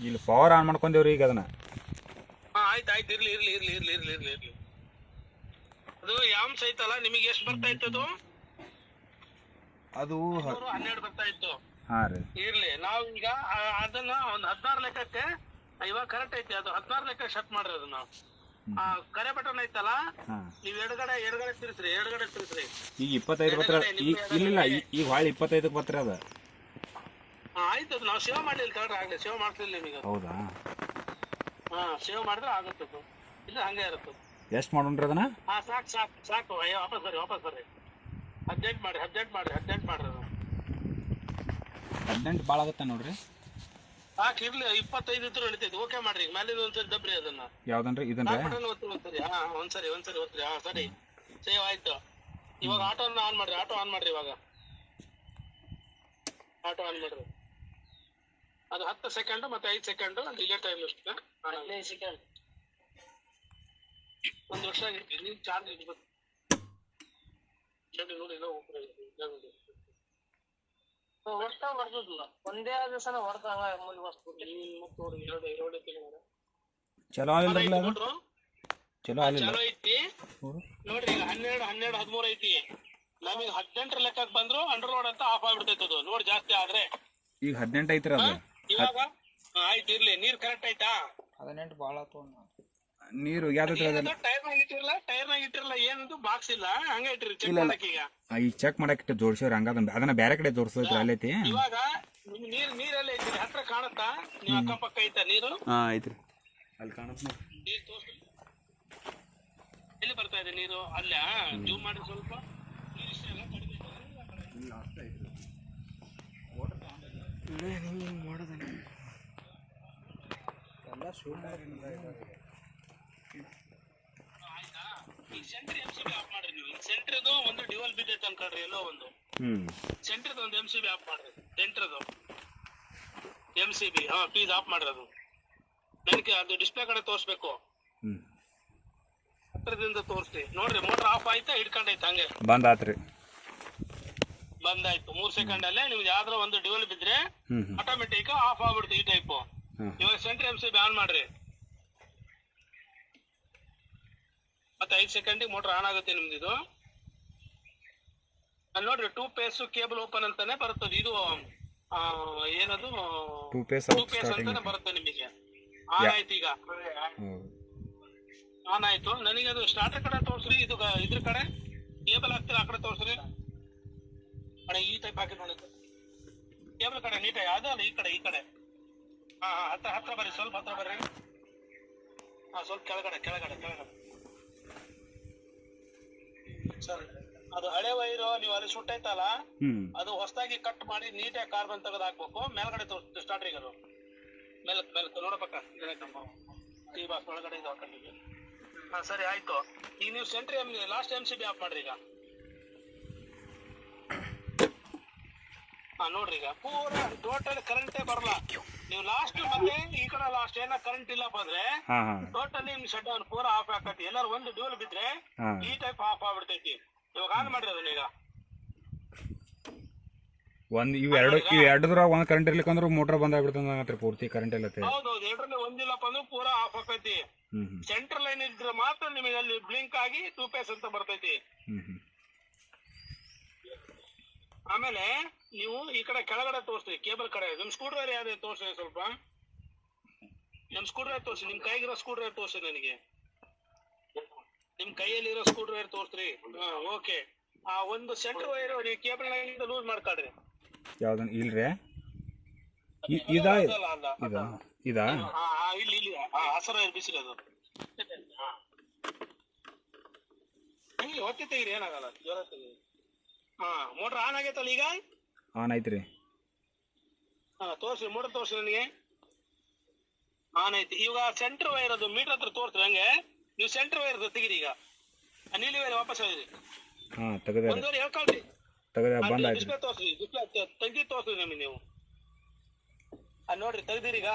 ಇಲ್ಲಿ power on ಮಾಡ್ಕೊಂಡೇವ್ರಿ ಈಗ ಅದನ್ನ. ಆಯ್ತು ಇರ್ಲಿ ಇರ್ಲಿ ಇರ್ಲಿ ಇರ್ಲಿ ಇರ್ಲಿ ಇರ್ಲಿ ಇರ್ಲಿ. ಅದು ಯಾಮ್ಸ್ ಐತಲ್ಲ, ನಿಮಗೆ ಎಷ್ಟು ಬರ್ತಾ ಇತ್ತು ಅದು? ಅದು 12 ಬರ್ತಾ ಇತ್ತು. ಹಾ ರೀ. ಇರ್ಲಿ, ನಾವು ಈಗ ಅದನ್ನ ಒಂದ್ 16 ಲೆಕ್ಕಕ್ಕೆ ಇವಾಗ ಕರೆಕ್ಟ್ ಐತಿ. ಅದು 16 ಲೆಕ್ಕ ಶಟ್ ಮಾಡ್ರಿ ಅದನ್ನ. ಕರೆ ಬಟನ್ ಐತಲ್ಲ, ನೀವ್ ಎಡಗಡೆ ತಿರ್ಸ್ರಿ. ಈಗ 25 ಬರ್ತಾರ. ಇಲ್ಲ ಈಗ ಹೊಳ್ಳಿ 25ಕ್ಕೆ ಬರ್ತಾರ ಅದ. ಆಯ್ತು, ಅದು ನಾವು ಸೇವ್ ಮಾಡ್ಲಿಲ್ಲ ತಗೊಳ್ರಿ. ಆಗ್ಲಿ ಸೇವ್ ಮಾಡ್ತಿಲ್ಲ ನಿಮಗೆ. ಹೌದಾ? ಸೇವ್ ಮಾಡಿದ್ರೆ ಆಗುತ್ತದು, ಇಲ್ಲ ಹಂಗೆ ಇರುತ್ತೆ. ಎಷ್ಟು ಮಾಡೋಣ್ರಿ ಅದನ್ನ? ಸಾಕು. ವಾಪಸ್ ಬರ್ರಿ. 18 ಮಾಡ್ರಿ ಅದು. 18 ಭಾಳ ಆಗುತ್ತೆ ನೋಡ್ರಿ. ಸಾಕು ಇರ್ಲಿ. 25 ಇದ್ರು ನಡೀತೈತಿ. ಓಕೆ ಮಾಡ್ರಿ. ಈಗ ಮೇಲೆ ಒಂದ್ಸರಿ ದಬ್ರಿ ಅದನ್ನ. ಯಾವ್ದನ್ರಿ? ಇದನ್ರಿ? ಒಂದ್ಸರಿ ಒತ್ರಿ. ಸರಿ, ಸೇವ್ ಆಯ್ತು. ಇವಾಗ ಆಟೋ ಆನ್ ಮಾಡ್ರಿ. ಇವಾಗ ಆಟೋ ಆನ್ ಮಾಡ್ರಿ. ಅದು 10 ಸೆಕೆಂಡ್ ಮತ್ತೆ 5 ಸೆಕೆಂಡ್ ಡಿಲೇ ಟೈಮ್ ಎಷ್ಟು? 15 ಸೆಕೆಂಡ್. 1 ವರ್ಷ ಆಗಿರ್ತೀವಿ. ನೀವು ಚಾರ್ಜ್ ಇಡ್ಬೇಕು ನೋಡಿ. ಹೊಡ್ತಾ ಬರ್ದಿಲ್ಲ ಒಂದೇ ದಿವಸನ ಹೊಡ್ದಂಗ ಮುಂದೆ ಬರ್ಸ್ಬಿಟ್ಟು ಚಲೋ ಆಗಿಲ್ಲ. ಚಲೋ ಐತಿ ನೋಡ್ರಿ. ಈಗ 12, 13 ಐತಿ. ನಮಗೆ 18 ಲೆಕ್ಕಕ್ಕೆ ಬಂದ್ರು ಅಂಡರ್ ರೋಡ್ ಅಂತ ಆಫ್ ಆಗ್ಬಿಡ್ತೈತೆ ಅದು. ನೋಡಿ ಜಾಸ್ತಿ ಆದ್ರೆ. ಈಗ 18 ಐತ್ರ ಅದು. ಇವಾಗ ಆಯ್ತು ಇರ್ಲಿ. ನೀರ್ ಕರೆಕ್ಟ್ ಐತಾ? 18 ಭಾಳ ನೀರು ಯಾವ್ದು ಟೈರ್ನಾಗ ಇಟ್ಟಿರಲ್ಲ. ಏನದು ಬಾಕ್ಸ್ ಇಲ್ಲ, ಹಂಗ ಇಟ್ಟಿರಿ. ಚೆಕ್ ಮಾಡಕ್ ಈಗ ಚೆಕ್ ಮಾಡಕ್ ಜೋಡ್ಸವ್ರಿ. ಹಂಗ ಅದನ್ನ ಬೇರೆ ಕಡೆ ಜೋಡ್ಸೋದ್ರಿ. ಅಲ್ಲೈತಿ. ಇವಾಗ ನಿಮ್ ನೀರೆಲ್ಲ ಐತಿ ಹತ್ರ ಕಾಣುತ್ತಾ? ನೀವ್ ಅಕ್ಕಪಕ್ಕ ಐತಾ ನೀರು? ಐತ್ರಿ. ಅಲ್ಲಿ ಕಾಣುತ್ತ. ನೀರ್ ತೋರ್ಸಿ. ಎಲ್ಲಿ ಬರ್ತಾ ಇದೆ ನೀರು? ಅಲ್ಲ ಜೂಮ್ ಮಾಡಿ ಸ್ವಲ್ಪ. ನೀರ್ ಇಷ್ಟ ಎಲ್ಲ ಕಡಿಮೆ ಮಾಡೋದನ್ನ ಎಲ್ಲ ಶೂಟ್ ಆಯ್ತಾ? ಈಗ ಸೆಂಟ್ರ್ MCB ಆಫ್ ಮಾಡ್ರಿ. ನೀವು ಸೆಂಟ್ರದು ಒಂದು ಡ್ಯುವಲ್ ಬಿದ್ದೈತೆ ಅನ್ಕೊಳ್ರಿ. ಎಲ್ಲೋ ಒಂದು ಸೆಂಟ್ರದು ಒಂದು MCB ಆಫ್ ಮಾಡ್ರಿ. ಸೆಂಟ್ರದು MCB ಪ್ಲೀಸ್ ಆಫ್ ಮಾಡ್ರಿ. ಅದು ನನಗೆ ಅದು ಡಿಸ್ಪ್ಲೇ ಕಡೆ ತೋರಿಸ್ಬೇಕು. ಹತ್ರದಿಂದ ತೋರಿಸ್ರಿ. ನೋಡ್ರಿ ಮೋಟರ್ ಆಫ್ ಆಯ್ತಾ? ಹಿಡ್ಕೊಂಡೈತೆ ಹಂಗೆ. ಬಂದಾಯ್ತು. 3 ಸೆಕೆಂಡ್ ಅಲ್ಲೇ ನಿಮ್ಗೆ ಯಾವ್ದಾರ ಒಂದು ಡ್ಯುವಲ್ ಬಿದ್ರೆ ಆಟೋಮೆಟಿಕ್ ಆಫ್ ಆಗ್ಬಿಡುತ್ತೆ ಈ ಟೈಪ್. ಇವಾಗ ಸೆಂಟ್ರ್ MCB ಆನ್ ಮಾಡ್ರಿ. ಮತ್ತೆ 5 ಸೆಕೆಂಡ್ ಮೋಟರ್ ಆನ್ ಆಗುತ್ತೆ ನಿಮ್ದು. ಇದು ನೋಡ್ರಿ 2 ಪೇಸ್ ಕೇಬಲ್ ಓಪನ್ ಅಂತಾನೆ ಬರುತ್ತದೆ. ಇದು ಏನದು 2 ಪೇಸ್ ಅಂತಾನೆ ಬರುತ್ತೆ ನಿಮಗೆ. ಆನ್ ಆಯ್ತು. ಈಗ ಆನ್ ಆಯ್ತು. ನನಗೆ ಅದು ಸ್ಟಾರ್ಟರ್ ಕಡೆ ತೋರಿಸ್ರಿ. ಇದು ಇದ್ರ ಕಡೆ ಕೇಬಲ್ ಹಾಕ್ತಿರ ಆ ಕಡೆ ತೋರಿಸ್ರಿ. ಈ ಟೈಪ್ ಹಾಕಿ ನೋಡಿ. ಕೇಬಲ್ ಕಡೆ ನೀಟಾಗಿ ಅದಲ್ಲ. ಈ ಕಡೆ ಹತ್ರ ಬರ್ರಿ. ಸ್ವಲ್ಪ ಹತ್ರ ಬರ್ರಿ. ಸ್ವಲ್ಪ ಕೆಳಗಡೆ ಸರಿ. ಅದು ಹಳೆ ವೈರು ನೀವು ಅಲ್ಲಿ ಸುಟ್ಟೈತಲ್ಲ, ಅದು ಹೊಸದಾಗಿ ಕಟ್ ಮಾಡಿ ನೀಟಾಗಿ ಕಾರ್ಬನ್ ತೆಗೆದು ಹಾಕ್ಬೇಕು. ಮೇಲ್ಗಡೆ ತೋರಿಸ್ತು ಸ್ಟಾರ್ಟ್ರಿಗೆ. ಅದು ಮೇಲಕ್ಕೆ ನೋಡಬೇಕ. ಈ ಬಾಕ್ಸ್ ಒಳಗಡೆ ಇದು ಹಾಕೊಂಡಿದ್ವಿ. ಸರಿ ಆಯ್ತು. ಈಗ ನೀವು ಲಾಸ್ಟ್ MCB ಆಫ್ ಮಾಡ್ರಿ. ಈಗ ನೋಡ್ರಿ. ಈಗ ಪೂರಾ ಟೋಟಲ್ ಕರೆಂಟೇ ಬರಲ್ಲ. ನೀವು ಲಾಸ್ಟ್ ಮತ್ತೆ ಈ ಕಡೆ ಲಾಸ್ಟ್ ಏನ ಕರೆಂಟ್ ಇಲ್ಲ ಬಂದ್ರೆ ಟೋಟಲಿ ನಿಮ್ ಶಟ್ ಡೌನ್ ಪೂರಾ ಆಫ್ ಆಕತಿ. ಎಲ್ಲಾರು ಒಂದು ಡ್ಯೂಲ್ ಬಿದ್ರೆ ಈ ಟೈಪ್ ಆಫ್ ಆಗ್ಬಿಡ್ತೈತಿ. ಇವಾಗ ಆನ್ ಮಾಡ್ರಿ ಅದನ್ನ. ಈಗ ಎರಡದ್ರಾಗ ಒಂದ್ ಕರೆಂಟ್ ಇರ್ಲಿಕ್ಕಂದ್ರೆ ಮೋಟರ್ ಬಂದ್ ಆಗ್ಬಿಡ್ತಂದ್ರೆ ಪೂರ್ತಿ ಕರೆಂಟ್ ಇಲ್ಲ. ಹೌದೌದು. ಎರಡರಲ್ಲಿ ಒಂದಿಲ್ಲಪ್ಪ ಅಂದ್ರೆ ಪೂರಾ ಆಫ್ ಆಕೈತಿ. ಸೆಂಟ್ರಲ್ ಲೈನ್ ಇದ್ರೆ ಮಾತ್ರ ನಿಮಗೆ ಅಲ್ಲಿ ಬ್ಲಿಂಕ್ ಆಗಿ 2 ಪೇಸ್ ಅಂತ ಬರ್ತೈತಿ. ಆಮೇಲೆ ನೀವು ಈ ಕಡೆ ಕೆಳಗಡೆ ತೋರಿಸ್ರಿ. ಕೇಬಲ್ ಕಡೆ ನಿಮ್ ಸ್ಕ್ರೂ ಡ್ರೈವರ್ ಯಾವ್ದು ತೋರಿಸ್ರಿ. ಸ್ವಲ್ಪ ನಿಮ್ ಸ್ಕ್ರೂ ಡ್ರೈವರ್ ತೋರಿಸಿ. ನಿಮ್ ಕೈಗಿರೋ ಸ್ಕ್ರೂ ಡ್ರೈವರ್ ತೋರಿಸಿ ನನಗೆ. ನಿಮ್ ಕೈಯಲ್ಲಿರೋ ಸ್ಕ್ರೂ ಡ್ರೈವರ್ ತೋರಿಸ್ರಿ. ಓಕೆ. ಒಂದು ಸೆಂಟ್ರ್ ವೈರ್ ನೀವು ಕೇಬಲ್ ಲೈನ್ ಲೂಸ್ ಮಾಡ್ಕೊಳ್ರಿ. ಯಾವ್ದನ್ ಇಲ್ರಿ? ಇಲ್ಲಿ ಹಸರ ಬಿಸಿಲು ಅದು. ಹಂಗೆ ಹೊತ್ತಿ ತೆಗೀರಿ. ಏನಾಗಲ್ಲ. ಜ್ವರ ತೆಗೀರಿ. ಮೋಟರ್ ಆನ್ ಆಗೈತಲ್ಲ? ಈಗ ಆನ್ ಐತ್ರಿ. ತೋರಿಸ್ರಿ. ಮೋಟರ್ ತೋರಿಸ್ರಿ ನನಗೆ. ಆನ್ ಐತಿ. ಇವಾಗ ಸೆಂಟ್ರ್ ವೈರ್ ಅದು ಮೀಟರ್ ಹತ್ರ ತೋರಿಸ್ರಿ. ಹಂಗೆ ನೀವು ಸೆಂಟ್ರ್ ವೈರ್ ತೆಗೀರಿ. ಈಗ ನೀಲಿ ವೈರ್ ವಾಪಸ್ ಹೋಗ್ರಿ. ಒಂದೂವರೆ ಹೇಳ್ಕೊಳ್ರಿ. ಡಿಸ್ಪ್ಲೇ ತೋರಿಸ್ರಿ. ಡಿಸ್ಪ್ಲೇ ತೆಗ್ದಿ ತೋರಿಸ್ರಿ ನಮಗೆ ನೀವು. ನೋಡ್ರಿ ತೆಗ್ದಿರಿ. ಈಗ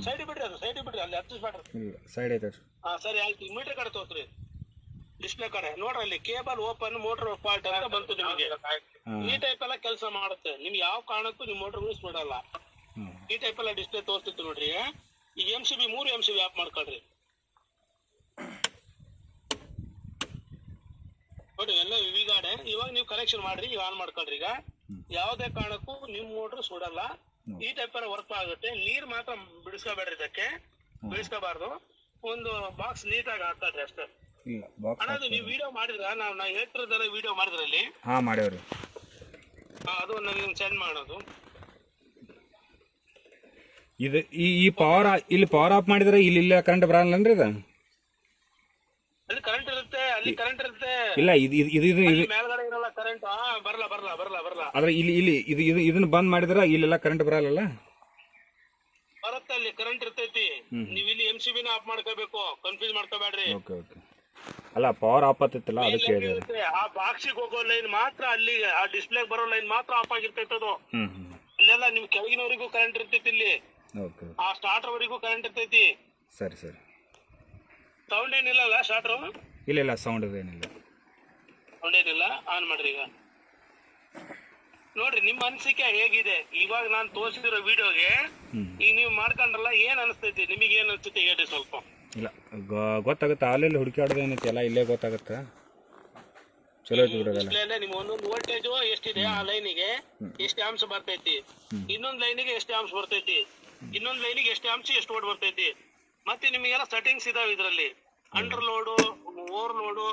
ಸೈಡ್ ಬಿಡ್ರಿ. ಅದು ಸೈಡ್ ಬಿಡ್ರಿ. ಅಲ್ಲಿ ಹತ್ತಿಸ್ ಮಾಡ್ರಿ. ಸೈಡ್ ಐತೆ. ಸರಿ ಆಯ್ತು. ಮೀಟರ್ ಕಡೆ ತೋರಿಸ್ರಿ. ಡಿಸ್ಪ್ಲೇ ಕಡೆ ನೋಡ್ರಿ ಅಲ್ಲಿ ಕೇಬಲ್ ಓಪನ್ ಮೋಟರ್ ಫಾಲ್ಟ್ ಅಂತ ಬಂತು ನಿಮಗೆ. ಈ ಟೈಪ್ ಎಲ್ಲ ಕೆಲಸ ಮಾಡುತ್ತೆ. ನಿಮ್ಗೆ ಯಾವ ಕಾರಣಕ್ಕೂ ನಿಮ್ ಮೋಟರ್ ಯೂಸ್ ಮಾಡಲ್ಲ. ಈ ಟೈಪ್ ಎಲ್ಲ ಡಿಸ್ಪ್ಲೇ ತೋರಿಸ್ತಿತ್ತು ನೋಡ್ರಿ. ಈಗ MCB 3 MCB ಆಫ್ ಮಾಡ್ಕೊಳ್ರಿ ನೋಡಿ, ಎಲ್ಲ ವಿವಿಗಾಡೆ. ಇವಾಗ ನೀವು ಕನೆಕ್ಷನ್ ಮಾಡ್ರಿ, ಈಗ ಆನ್ ಮಾಡ್ಕೊಳ್ರಿ. ಈಗ ಯಾವುದೇ ಕಾರಣಕ್ಕೂ ನಿಮ್ ಮೋಟರ್ ಸುಡಲ್ಲ. ಈ ಟೈಪ್ ಎಲ್ಲ ವರ್ಕ್ ಆಗುತ್ತೆ. ನೀರ್ ಮಾತ್ರ ಬಿಡಿಸ್ಕೋಬೇಡ್ರಿ, ಇದಕ್ಕೆ ಬಿಡಿಸ್ಕೋಬಾರ್ದು. ಒಂದು ಬಾಕ್ಸ್ ನೀಟಾಗಿ ಹಾಕೊಳ್ರಿ ಅಷ್ಟೇ. ಇಲ್ಲ ಬಾಕ್ಸ್ ಅನ್ನೋದು ನೀವು ವಿಡಿಯೋ ಮಾಡಿದ್ರ, ನಾವು ಹೇಳ್ತಿರೋದೆಲ್ಲ ವಿಡಿಯೋ ಮಾಡಿದ್ರಲ್ಲಿ ಹಾ ಮಾಡ್ಯಾವ್ರಿ. ಅದು ನನಗೆ ಸೆಂಡ್ ಮಾಡೋದು. ಇದು ಈ ಪವರ್ ಇಲ್ಲಿ ಪವರ್ ಆಫ್ ಮಾಡಿದ್ರೆ ಇಲ್ಲ ಕರೆಂಟ್ ಬರಲ್ಲನ್ರಿ ಇದು? ಅಲ್ಲಿ ಕರೆಂಟ್ ಇರುತ್ತೆ, ಅಲ್ಲಿ ಕರೆಂಟ್ ಇರುತ್ತೆ. ಇಲ್ಲ ಇದು ಮೇಲ್ಗಡೆ ಇರಲ್ಲ ಕರೆಂಟ್. ಬರಲ್ಲ ಆದ್ರೆ ಇಲ್ಲಿ ಇದನ್ನ ಬಂದ್ ಮಾಡಿದ್ರೆ ಇಲ್ಲೆಲ್ಲ ಕರೆಂಟ್ ಬರಲ್ಲ. ಬರುತ್ತೆ, ಅಲ್ಲಿ ಕರೆಂಟ್ ಇರ್ತೈತಿ. ನೀವು ಇಲ್ಲಿ MCB ನ ಆಫ್ ಮಾಡ್ಕೋಬೇಕು, ಕನ್ಫ್ಯೂಸ್ ಮಾಡ್ಕೋಬೇಡ್ರಿ. ಓಕೆ ಅಲ್ಲ ಪವರ್ ಆಫ್ ಆಗ್ತೈತಲ್ಲ ಅದಕ್ಕೆ ಹೇಳಿದೆ. ಆ ಬಾಕ್ಸಿಗೆ ಹೋಗೋ ಲೈನ್ ಮಾತ್ರ, ಅಲ್ಲಿ ಆ ಡಿಸ್ಪ್ಲೇ ಬರೋ ಲೈನ್ ಮಾತ್ರ ಆಫ್ ಆಗಿರ್ತೈತೆ ಅದು. ಅಲ್ಲೆಲ್ಲ ನಿಮ್ ಕೆಳಗಿನವರಿಗೂ ಕರೆಂಟ್ ಇರ್ತೈತಿ. ಇಲ್ಲಿ ಆ ಸ್ಟಾರ್ಟರ್ ವರೆಗೂ ಕರೆಂಟ್ ಇರ್ತೈತಿ. ಸರಿ ಸೌಂಡ್ ಏನಿಲ್ಲ ಸ್ಟಾರ್ಟರ್? ಇಲ್ಲ ಸೌಂಡ್ ಏನಿಲ್ಲ. ಸೌಂಡ್ ಏನಿಲ್ಲ. ಆನ್ ಮಾಡ್ರಿ. ಈಗ ನೋಡ್ರಿ ನಿಮ್ಮ ಅನಿಸಿಕೆ ಹೇಗಿದೆ. ಇವಾಗ ನಾನು ತೋರಿಸಿರೋ ವಿಡಿಯೋಗೆ ಈಗ ನೀವು ಮಾಡ್ಕೊಂಡ್ರಲ್ಲ, ಏನ್ ಅನಿಸ್ತೈತಿ ನಿಮಗೆ? ಏನ್ ಅನ್ಸುತ್ತೆ ಹೇಳ್ರಿ ಸ್ವಲ್ಪ. ಇಲ್ಲ ಗೊತ್ತಾಗುತ್ತೆ, ಅಲ್ಲಿ ಹುಡುಕಾಡೋದು ಏನೈತಿ ಎಲ್ಲ ಇಲ್ಲೇ ಗೊತ್ತಾಗುತ್ತೆ. ಚಲೋ ಐತಿ ಬಿಡೋದಲ್ಲ. ನಿಮ್ ಒಂದೊಂದು ವೋಲ್ಟೇಜ್ ಎಷ್ಟಿದೆ, ಆ ಲೈನಿಗೆ ಎಷ್ಟು ಆಂಪ್ಸ್ ಬರ್ತೈತಿ, ಇನ್ನೊಂದ್ ಲೈನಿಗೆ ಎಷ್ಟು ಆಂಪ್ಸ್ ಬರ್ತೈತಿ, ಇನ್ನೊಂದ್ ಲೈನಿಗೆ ಎಷ್ಟು ಆಂಪ್ಸ್ ಎಷ್ಟು ವೋಲ್ಟ್ ಬರ್ತೈತಿ. ಮತ್ತೆ ನಿಮಗೆಲ್ಲ ಸೆಟ್ಟಿಂಗ್ಸ್ ಇದಾವೆ ಇದರಲ್ಲಿ. Under load, over load.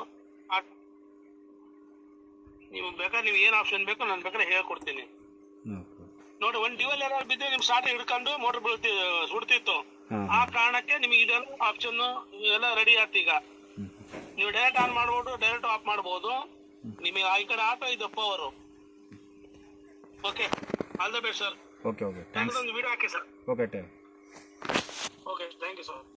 ನೀವು ಬೇಕಾದ್ರೆ ನೀವು ಏನ್ ಆಪ್ಷನ್ ಬೇಕೋ ನಾನು ಬೇಕಾದ್ರೆ ಹೇಳ್ಕೊಡ್ತೀನಿ. ನೋಡಿ, ಒಂದ್ ಡ್ಯೂಯಲ್ ಏನಾದ್ರು ಬಿದ್ರೆ ನಿಮ್ ಸ್ಟಾರ್ಟ್ ಹಿಡ್ಕೊಂಡು ಮೋಟರ್ ಸುಡ್ತಿತ್ತು. ಆ ಕಾರಣಕ್ಕೆ ನಿಮಗೆ ಇದೆಲ್ಲ ಆಪ್ಷನ್ ಎಲ್ಲ ರೆಡಿ ಆಯ್ತು. ಈಗ ನೀವು ಡೈರೆಕ್ಟ್ ಆನ್ ಮಾಡ್ಬೋದು, ಡೈರೆಕ್ಟ್ ಆಫ್ ಮಾಡ್ಬೋದು. ನಿಮಗೆ ಈ ಕಡೆ ಆಟೋ ಇದು power. Okay, all the best sir. Okay thanks. ಒಂದು ವಿಡಿಯೋ ಹಾಕಿ sir. Okay thank you sir.